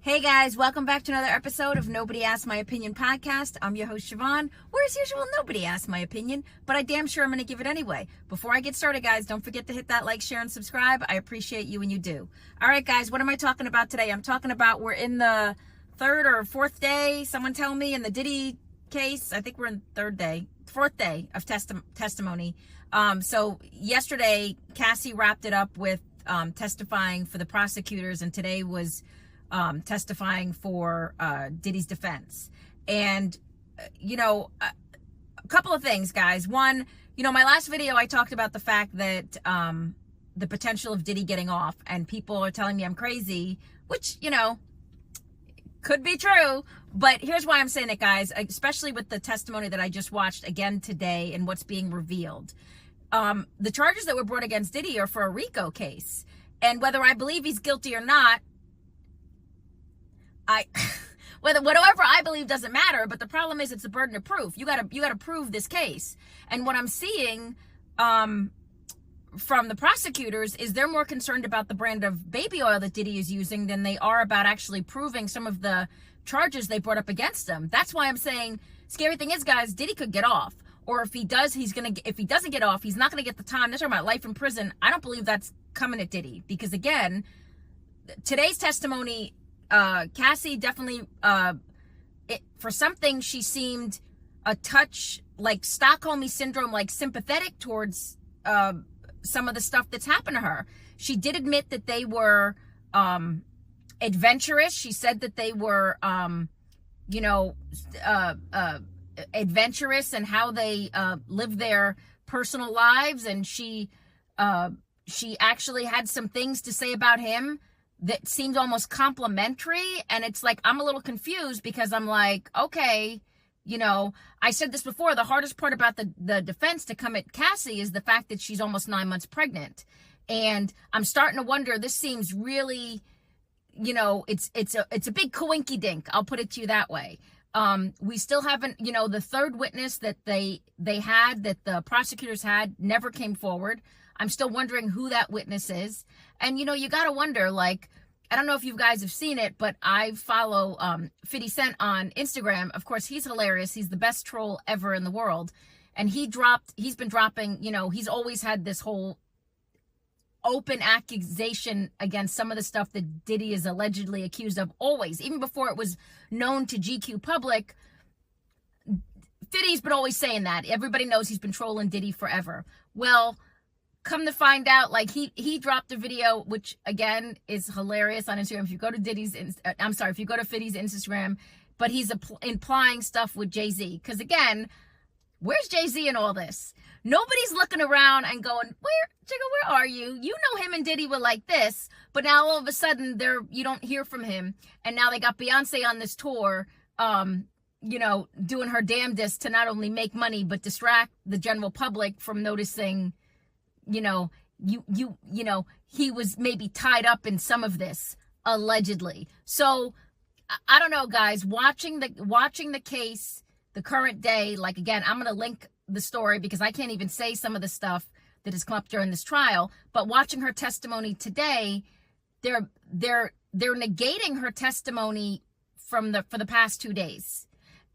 Hey guys, welcome back to another episode of Nobody Asked My Opinion podcast. I'm your host Siobhan, where as usual, nobody asked my opinion, but I damn sure I'm going to give it anyway. Before I get started, guys, don't forget to hit that like, share, and subscribe. I appreciate you when you do. All right, guys, what am I talking about today? I'm talking about we're in the third or fourth day, someone tell me, in the Diddy case. I think we're in fourth day of testimony. So yesterday, Cassie wrapped it up with testifying for the prosecutors, and today was testifying for Diddy's defense. And, a couple of things, guys. One, my last video, I talked about the fact that the potential of Diddy getting off, and people are telling me I'm crazy, which, could be true. But here's why I'm saying it, guys, especially with the testimony that I just watched again today and what's being revealed. The charges that were brought against Diddy are for a RICO case. And whether I believe he's guilty or not, whatever I believe doesn't matter, but the problem is it's a burden of proof. You gotta prove this case. And what I'm seeing from the prosecutors is they're more concerned about the brand of baby oil that Diddy is using than they are about actually proving some of the charges they brought up against him. That's why I'm saying, scary thing is, guys, Diddy could get off. Or if he doesn't get off, he's not gonna get the time. They're talking about life in prison. I don't believe that's coming at Diddy, because again, today's testimony, Cassie definitely, for something, she seemed a touch like Stockholm syndrome, like sympathetic towards some of the stuff that's happened to her. She did admit that they were adventurous. She said that they were, adventurous and how they live their personal lives, and she actually had some things to say about him that seemed almost complimentary. And it's like, I'm a little confused, because I'm like, okay, I said this before, the hardest part about the defense to come at Cassie is the fact that she's almost 9 months pregnant. And I'm starting to wonder, this seems really, it's a big coinky dink. I'll put it to you that way. We still haven't, the third witness that they had, that the prosecutors had, never came forward. I'm still wondering who that witness is. And, you got to wonder, like, I don't know if you guys have seen it, but I follow 50 Cent on Instagram. Of course, he's hilarious. He's the best troll ever in the world. And he's been dropping, he's always had this whole open accusation against some of the stuff that Diddy is allegedly accused of, always. Even before it was known to GQ public, 50's been always saying that. Everybody knows he's been trolling Diddy forever. Well, come to find out, like, he dropped a video, which again is hilarious, on Instagram. If you go to if you go to 50's Instagram, but he's implying stuff with Jay-Z. Because again, where's Jay-Z in all this? Nobody's looking around and going, where are you? You know him and Diddy were like this, but now all of a sudden you don't hear from him. And now they got Beyonce on this tour, doing her damnedest to not only make money, but distract the general public from noticing, he was maybe tied up in some of this, allegedly. So I don't know, guys, watching the case, the current day, like, again, I'm going to link the story because I can't even say some of the stuff that has come up during this trial, but watching her testimony today, they're negating her testimony for the past 2 days.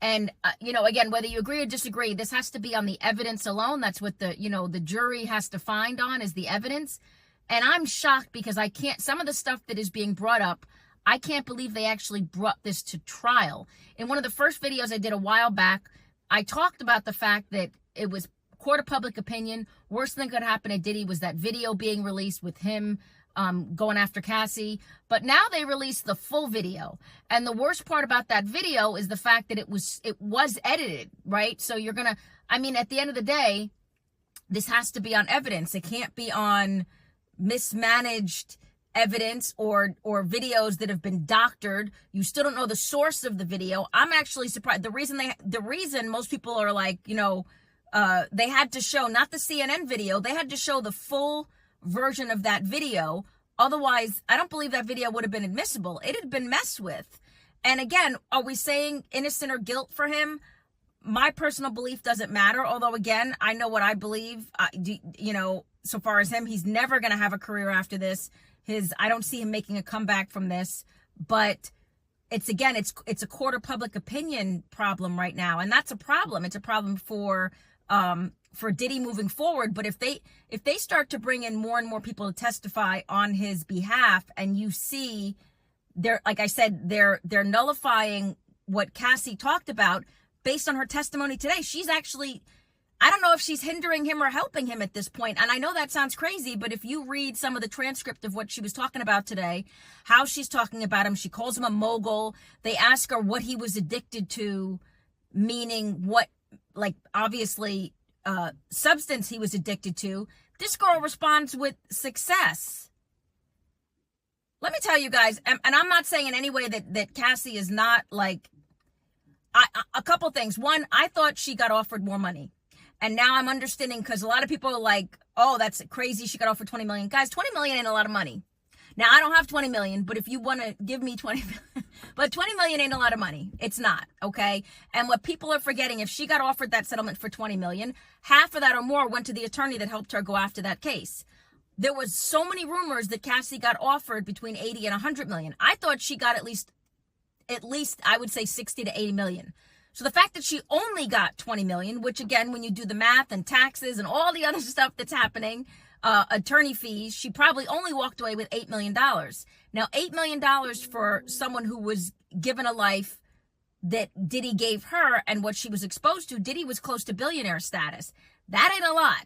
And, again, whether you agree or disagree, this has to be on the evidence alone. That's what the jury has to find on, is the evidence. And I'm shocked because some of the stuff that is being brought up, I can't believe they actually brought this to trial. In one of the first videos I did a while back, I talked about the fact that it was court of public opinion. Worst thing could happen to Diddy was that video being released with him going after Cassie. But now they released the full video. And the worst part about that video is the fact that it was edited, right? So at the end of the day, this has to be on evidence. It can't be on mismanaged evidence or videos that have been doctored. You still don't know the source of the video. I'm actually surprised. The reason most people are like, they had to show, not the CNN video, they had to show the full version of that video. Otherwise, I don't believe that video would have been admissible. It had been messed with. And again, are we saying innocent or guilt for him? My personal belief doesn't matter. Although, again, I know what I believe. So far as him, he's never going to have a career after this. I don't see him making a comeback from this. But it's a court of public opinion problem right now, and that's a problem. It's a problem for Diddy moving forward. But if they start to bring in more and more people to testify on his behalf, and you see like I said, they're nullifying what Cassie talked about based on her testimony today. She's actually, I don't know if she's hindering him or helping him at this point. And I know that sounds crazy, but if you read some of the transcript of what she was talking about today, how she's talking about him, she calls him a mogul. They ask her what he was addicted to, meaning what, like, obviously, substance he was addicted to. This girl responds with success. Let me tell you guys, and I'm not saying in any way that Cassie is not, like, a couple things. One, I thought she got offered more money. And now I'm understanding, because a lot of people are like, oh, that's crazy, she got offered 20 million. Guys, 20 million ain't a lot of money. Now, I don't have 20 million, but if you want to give me 20 million, but 20 million ain't a lot of money. It's not, okay? And what people are forgetting, if she got offered that settlement for 20 million, half of that or more went to the attorney that helped her go after that case. There was so many rumors that Cassie got offered between 80 and 100 million. I thought she got at least I would say 60 to 80 million. So the fact that she only got 20 million, which again, when you do the math and taxes and all the other stuff that's happening, attorney fees, she probably only walked away with $8 million. Now, $8 million for someone who was given a life that Diddy gave her and what she was exposed to, Diddy was close to billionaire status. That ain't a lot.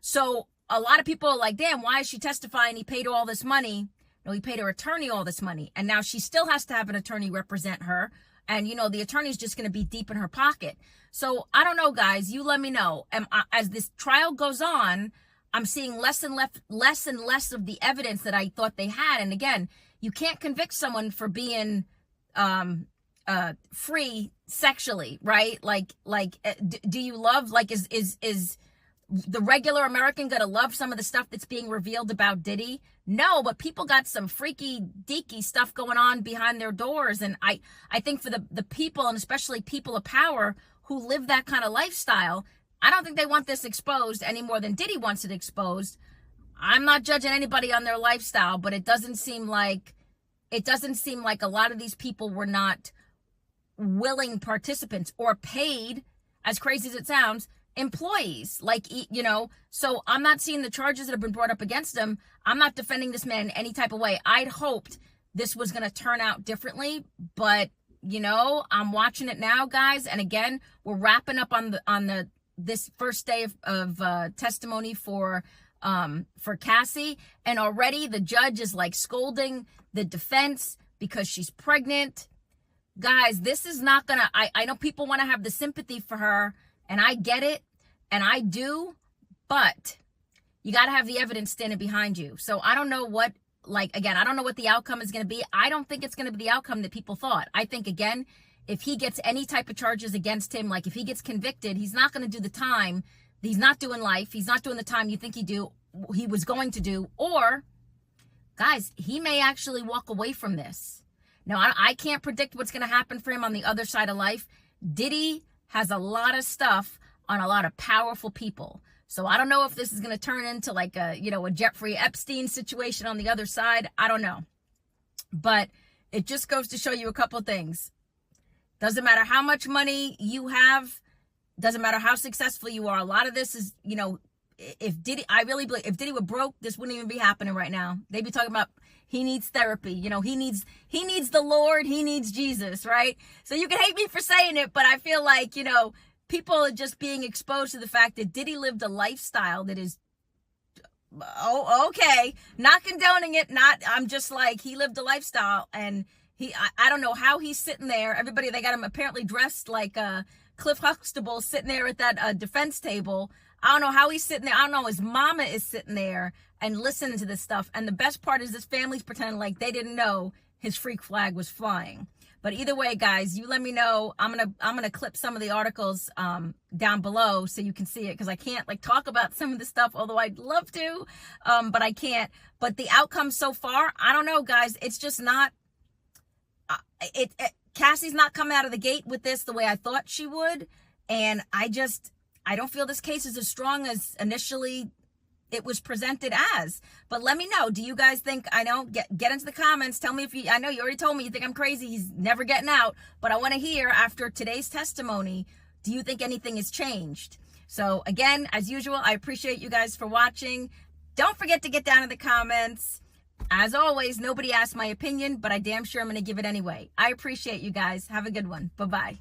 So a lot of people are like, damn, why is she testifying? He paid all this money. No, he paid her attorney all this money. And now she still has to have an attorney represent her. And, you know, the attorney's just going to be deep in her pocket. So I don't know, guys. You let me know. As this trial goes on, I'm seeing less and less of the evidence that I thought they had. And again, you can't convict someone for being free sexually, right? Like, do you love, like, is the regular American gonna love some of the stuff that's being revealed about Diddy? No, but people got some freaky deaky stuff going on behind their doors. And I think for the people, and especially people of power who live that kind of lifestyle, I don't think they want this exposed any more than Diddy wants it exposed. I'm not judging anybody on their lifestyle, but it doesn't seem like a lot of these people were not willing participants or paid, as crazy as it sounds, employees. Like, you know, so I'm not seeing the charges that have been brought up against him. I'm not defending this man in any type of way. I'd hoped this was going to turn out differently, but, you know, I'm watching it now, guys. And again, we're wrapping up on this first day of testimony for Cassie, and already the judge is like scolding the defense because she's pregnant. Guys, this is not gonna, I know people want to have the sympathy for her, and I get it, and I do, but you got to have the evidence standing behind you. So I don't know what, like, again, I don't know what the outcome is going to be. I don't think it's going to be the outcome that people thought. I think, again, if he gets any type of charges against him, like if he gets convicted, he's not going to do the time. He's not doing life. He's not doing the time you think he was going to do. Or, guys, he may actually walk away from this. Now, I can't predict what's going to happen for him on the other side of life. Diddy has a lot of stuff on a lot of powerful people. So I don't know if this is going to turn into like a Jeffrey Epstein situation on the other side. I don't know. But it just goes to show you a couple things. Doesn't matter how much money you have. Doesn't matter how successful you are. A lot of this is, you know, I really believe if Diddy were broke, this wouldn't even be happening right now. They'd be talking about he needs therapy. You know, he needs the Lord. He needs Jesus, right? So you can hate me for saying it, but I feel like, you know, people are just being exposed to the fact that Diddy lived a lifestyle that is, oh, okay, not condoning it. I'm just like, he lived a lifestyle, and I don't know how he's sitting there. Everybody, they got him apparently dressed like Cliff Huxtable sitting there at that defense table. I don't know how he's sitting there. I don't know. His mama is sitting there and listening to this stuff. And the best part is this family's pretending like they didn't know his freak flag was flying. But either way, guys, you let me know. I'm gonna clip some of the articles down below so you can see it, because I can't like talk about some of the stuff, although I'd love to, but I can't. But the outcome so far, I don't know, guys. It's just not. Cassie's not coming out of the gate with this the way I thought she would, and I don't feel this case is as strong as initially it was presented as. But let me know, do you guys think, I know, get into the comments, tell me if you, I know you already told me you think I'm crazy, he's never getting out, but I want to hear, after today's testimony, do you think anything has changed? So again, as usual, I appreciate you guys for watching. Don't forget to get down in the comments. As always, nobody asked my opinion, but I damn sure I'm going to give it anyway. I appreciate you guys. Have a good one. Bye-bye.